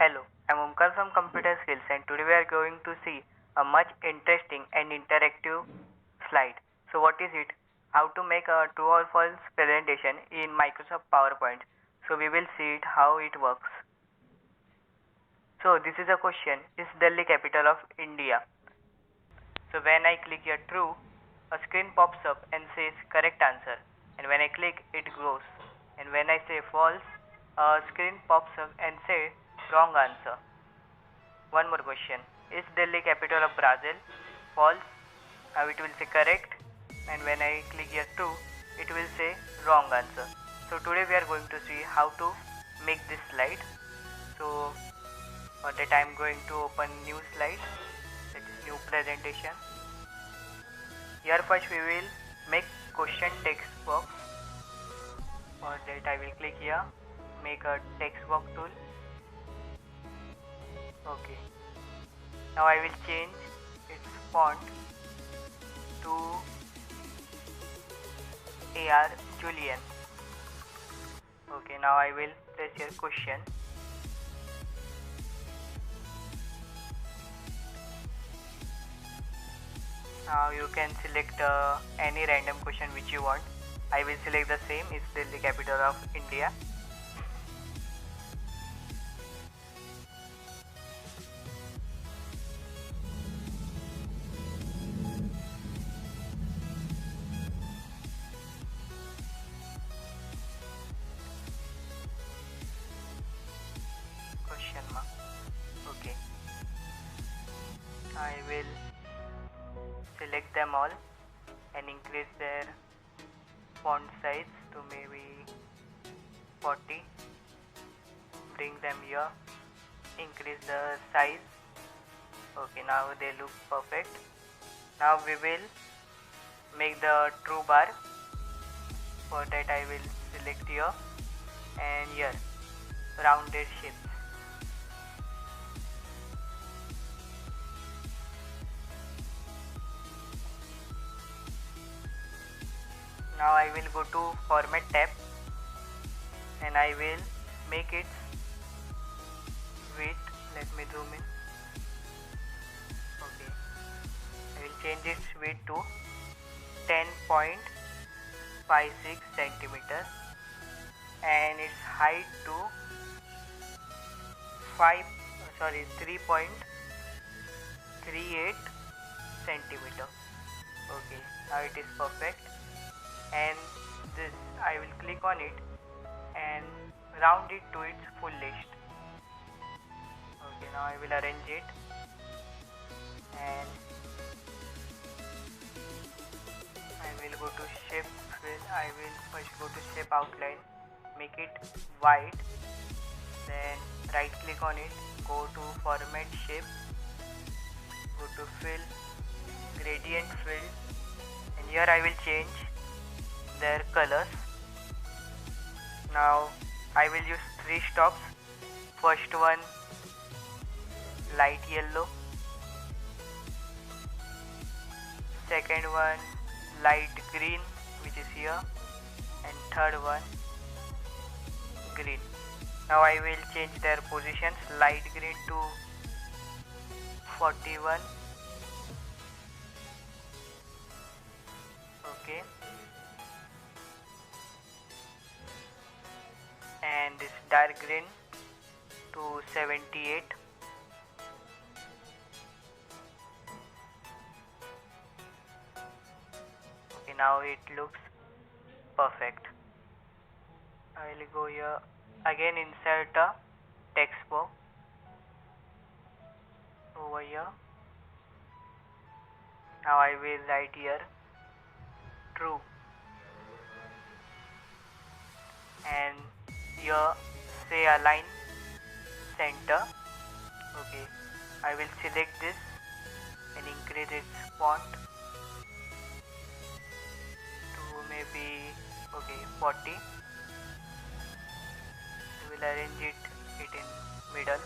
Hello, I'm Omkar from Computer Skills and today we are going to see a much interesting and interactive slide. So what is it? How to make a true or false presentation in Microsoft PowerPoint. So we will see it how it works. So this is a question. Is Delhi capital of India? So when I click here true, a screen pops up and says correct answer. And when I click it grows. And when I say false, a screen pops up and say wrong answer. One more question. Is Delhi capital of Brazil? False. Now it will say correct. And when I click here true, it will say wrong answer. So today we are going to see how to make this slide. So for that I am going to open new slide. That is new presentation. Here first we will make question text box. For that I will click here. Make a text box tool. Okay. Now I will change its font to AR Julian. Okay, now I will press your question. Now you can select any random question which you want. I will select the same. Is Delhi capital of India? Question mark. Okay. I will select them all and increase their font size to maybe 40. Bring them here. Increase the size. Okay, now they look perfect. Now we will make the true bar. For that I will select here and here rounded shapes. Now I will go to format tab and I will make its width. Let me zoom in. Okay, I will change its width to 10.56 centimeters and its height to 3.38 centimeter. Okay, now it is perfect. And this I will click on it and round it to its full list. Okay, now I will arrange it and I will go to shape fill. I will first go to shape outline, make it white, then right click on it, go to format shape, go to fill, gradient fill, and here I will change their colors. Now I will use 3 stops. First one light yellow, second one light green which is here, and third one green. Now I will change their positions. Light green to 41. Okay, and this dark green to 78. Okay, now it looks perfect. I will go here again, insert a text box over here. Now I will write here true and here say align center. Okay, I will select this and increase its font to maybe 40. I will arrange it in middle.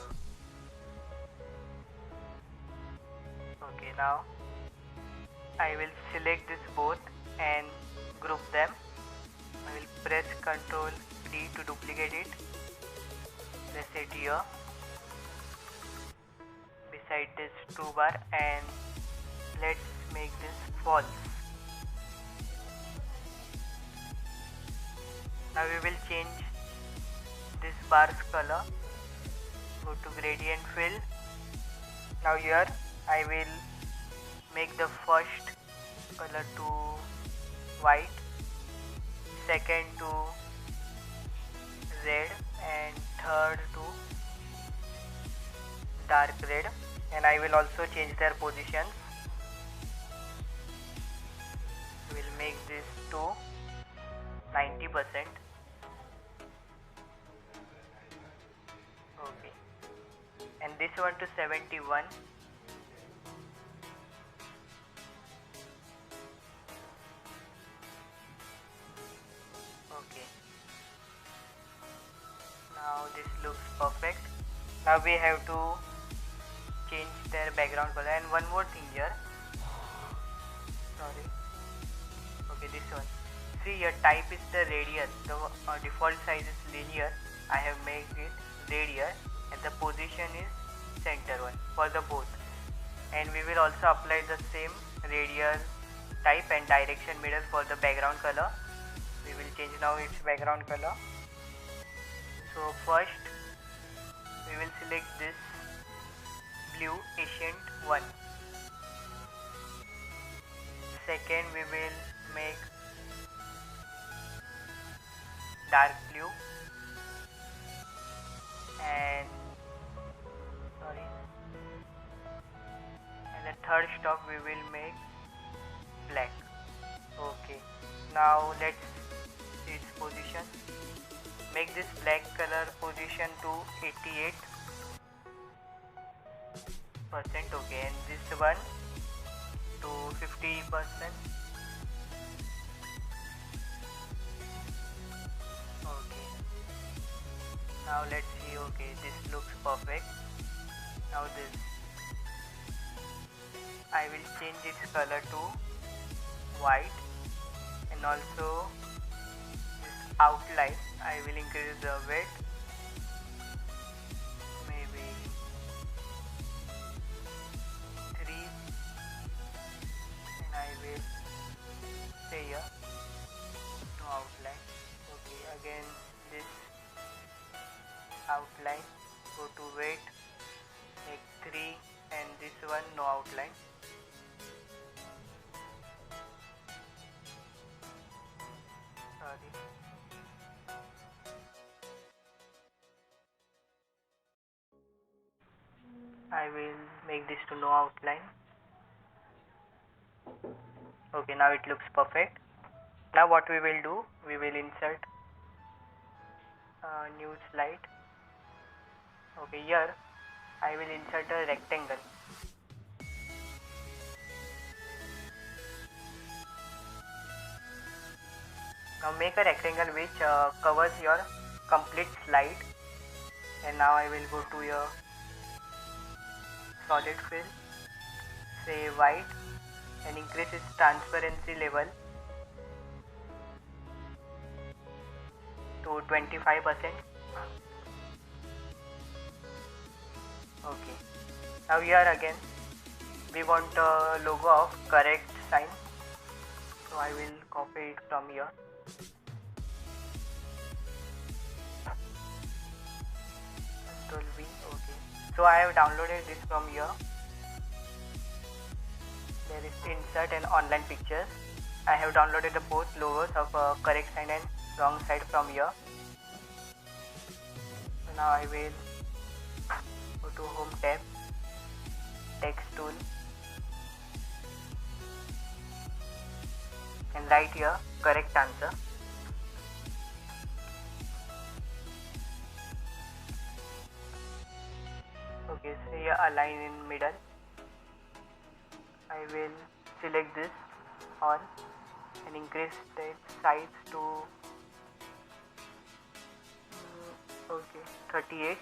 Okay, now I will select this both and group them. I will press Ctrl D to duplicate it. Press it here inside this true bar, and let's make this false. Now we will change this bar's color. Go to gradient fill. Now here I will make the first color to white, second to red, and third to dark red, and I will also change their positions. We will make this to 90%. Okay, and this one to 71. Okay, now this looks perfect. Now we have to change their background color, and one more thing here. Sorry. Okay, this one. See, your type is the radial. The default size is linear. I have made it radial, and the position is center one for the both. And we will also apply the same radial type and direction middle for the background color. We will change now its background color. So first we will select this blue Ancient 1. Second we will make dark blue, and the third stop we will make black. Okay, now let's see its position. Make this black color position to 88%. Okay, and this one to 50%. Okay, now let's see. Okay, this looks perfect. Now this, I will change its color to white, and also this outline I will increase the weight, maybe 3, and I will say here no outline. Okay, again this outline, go to weight, make 3, and this one no outline. Sorry. I will make this to no outline. Okay, now it looks perfect. Now what we will do, we will insert a new slide. Okay, here I will insert a rectangle. Now make a rectangle which covers your complete slide, and now I will go to your solid fill, say white, and increase its transparency level to 25%. Okay, now here again we want a logo of correct sign, so I will copy it from here. Control V. Okay, so I have downloaded this from here. There is insert and online pictures. I have downloaded the both logos of correct sign and wrong side from here. So now I will go to home tab, text tool, and write here correct answer. Okay, so here align in middle. I will select this all and increase the size to 38.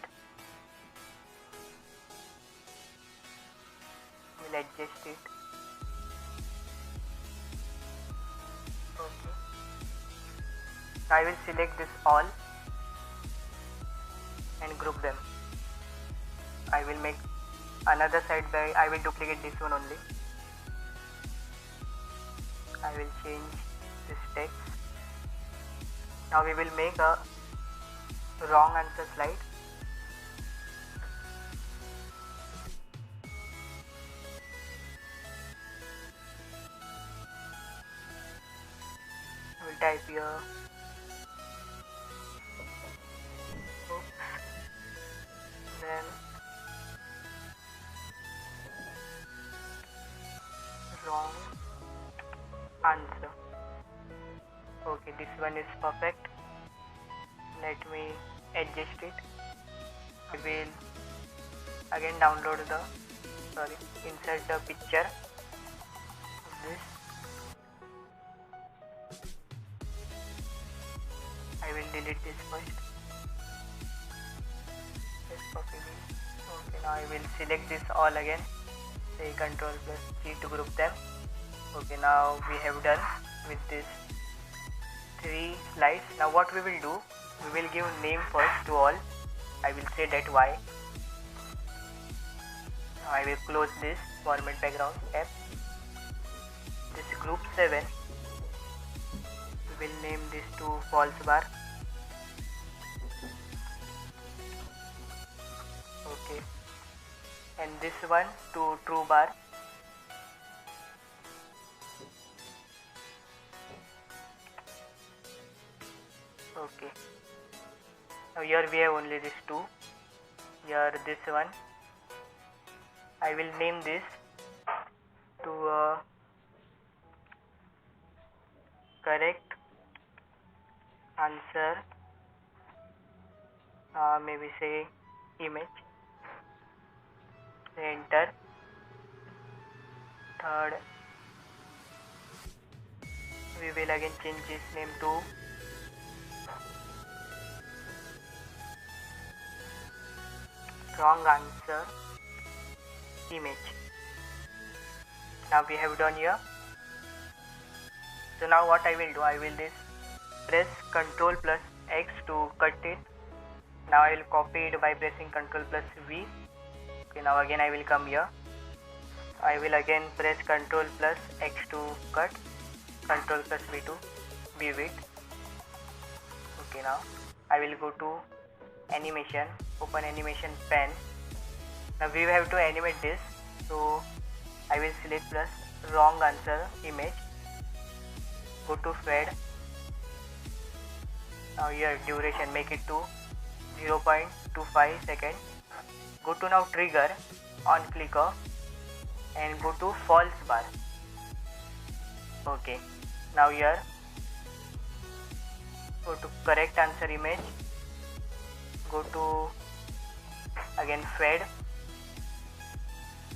We'll adjust it. Okay, I will select this all and group them. I will make another side by I will duplicate this one only. I will change this text. Now we will make a wrong answer slide. I will type here. Oops. Then wrong answer. Okay, this one is perfect. Let me adjust it. I will again download the insert the picture of this. I will delete this first. Yes, copy this. Okay, now I will select this all again. Say Ctrl plus G to group them. Okay, now we have done with this 3 slides. Now what we will do, we will give name first to all. I will say that why. Now I will close this format background tab. This group 7, we will name this to false bar. Okay, and this one to true bar. Okay, now here we have only this 2. Here this one, I will name this to correct answer, maybe say image. Enter. Third, we will again change this name to wrong answer image. Now we have done here. So now what I will do, I will press Ctrl plus X to cut it. Now I will copy it by pressing Ctrl plus V. Okay, now again I will come here. I will again press Ctrl plus X to cut, Ctrl plus V to view it. Okay, now I will go to animation, open animation pen. Now we have to animate this, so I will select plus wrong answer image, go to fade. Now here duration, make it to 0.25 seconds. Go to now trigger on clicker and go to false bar. Okay, now here go to correct answer image, go to again fade,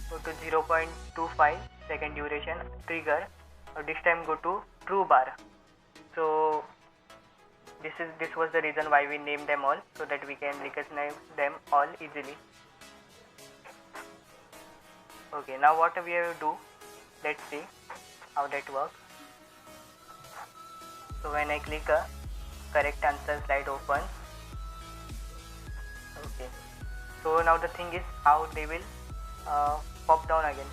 go to 0.25 second duration, trigger. Now this time go to true bar. So this was the reason why we named them all, so that we can recognize them all easily. Okay, now what we have to do, let's see how that works. So when I click a correct answer slide opens. Okay, so now the thing is how they will pop down again.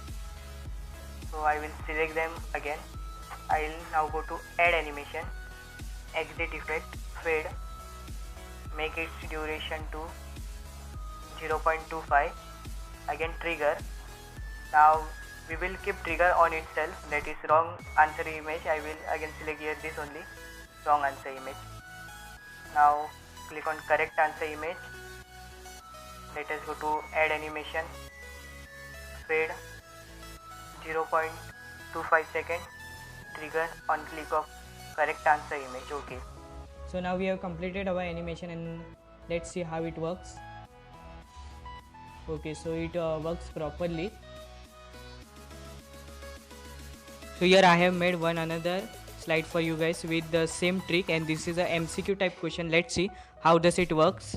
So I will select them again. I will now go to add animation, exit effect, fade, make its duration to 0.25, again trigger. Now we will keep trigger on itself, that is wrong answer image. I will again select here this only, wrong answer image. Now click on correct answer image. Let us go to add animation, fade, 0.25 second, trigger on click of correct answer image. Okay, so now we have completed our animation and let's see how it works. Okay, so it works properly. So here I have made another slide for you guys with the same trick, and this is a MCQ type question. Let's see how does it works.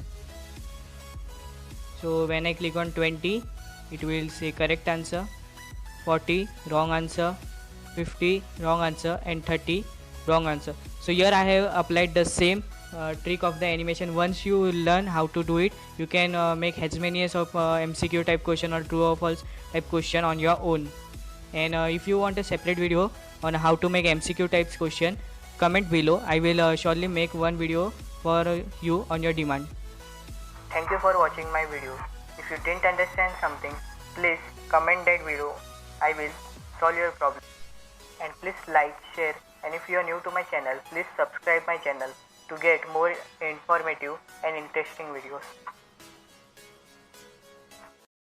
So when I click on 20, it will say correct answer, 40 wrong answer, 50 wrong answer, and 30 wrong answer. So here I have applied the same trick of the animation. Once you learn how to do it, you can make as many as of MCQ type question or true or false type question on your own. And if you want a separate video on how to make MCQ types question, comment below. I will surely make one video for you on your demand. Thank you for watching my video. If you didn't understand something, please comment that video. I will solve your problem. And please like, share, and if you are new to my channel, please subscribe my channel to get more informative and interesting videos.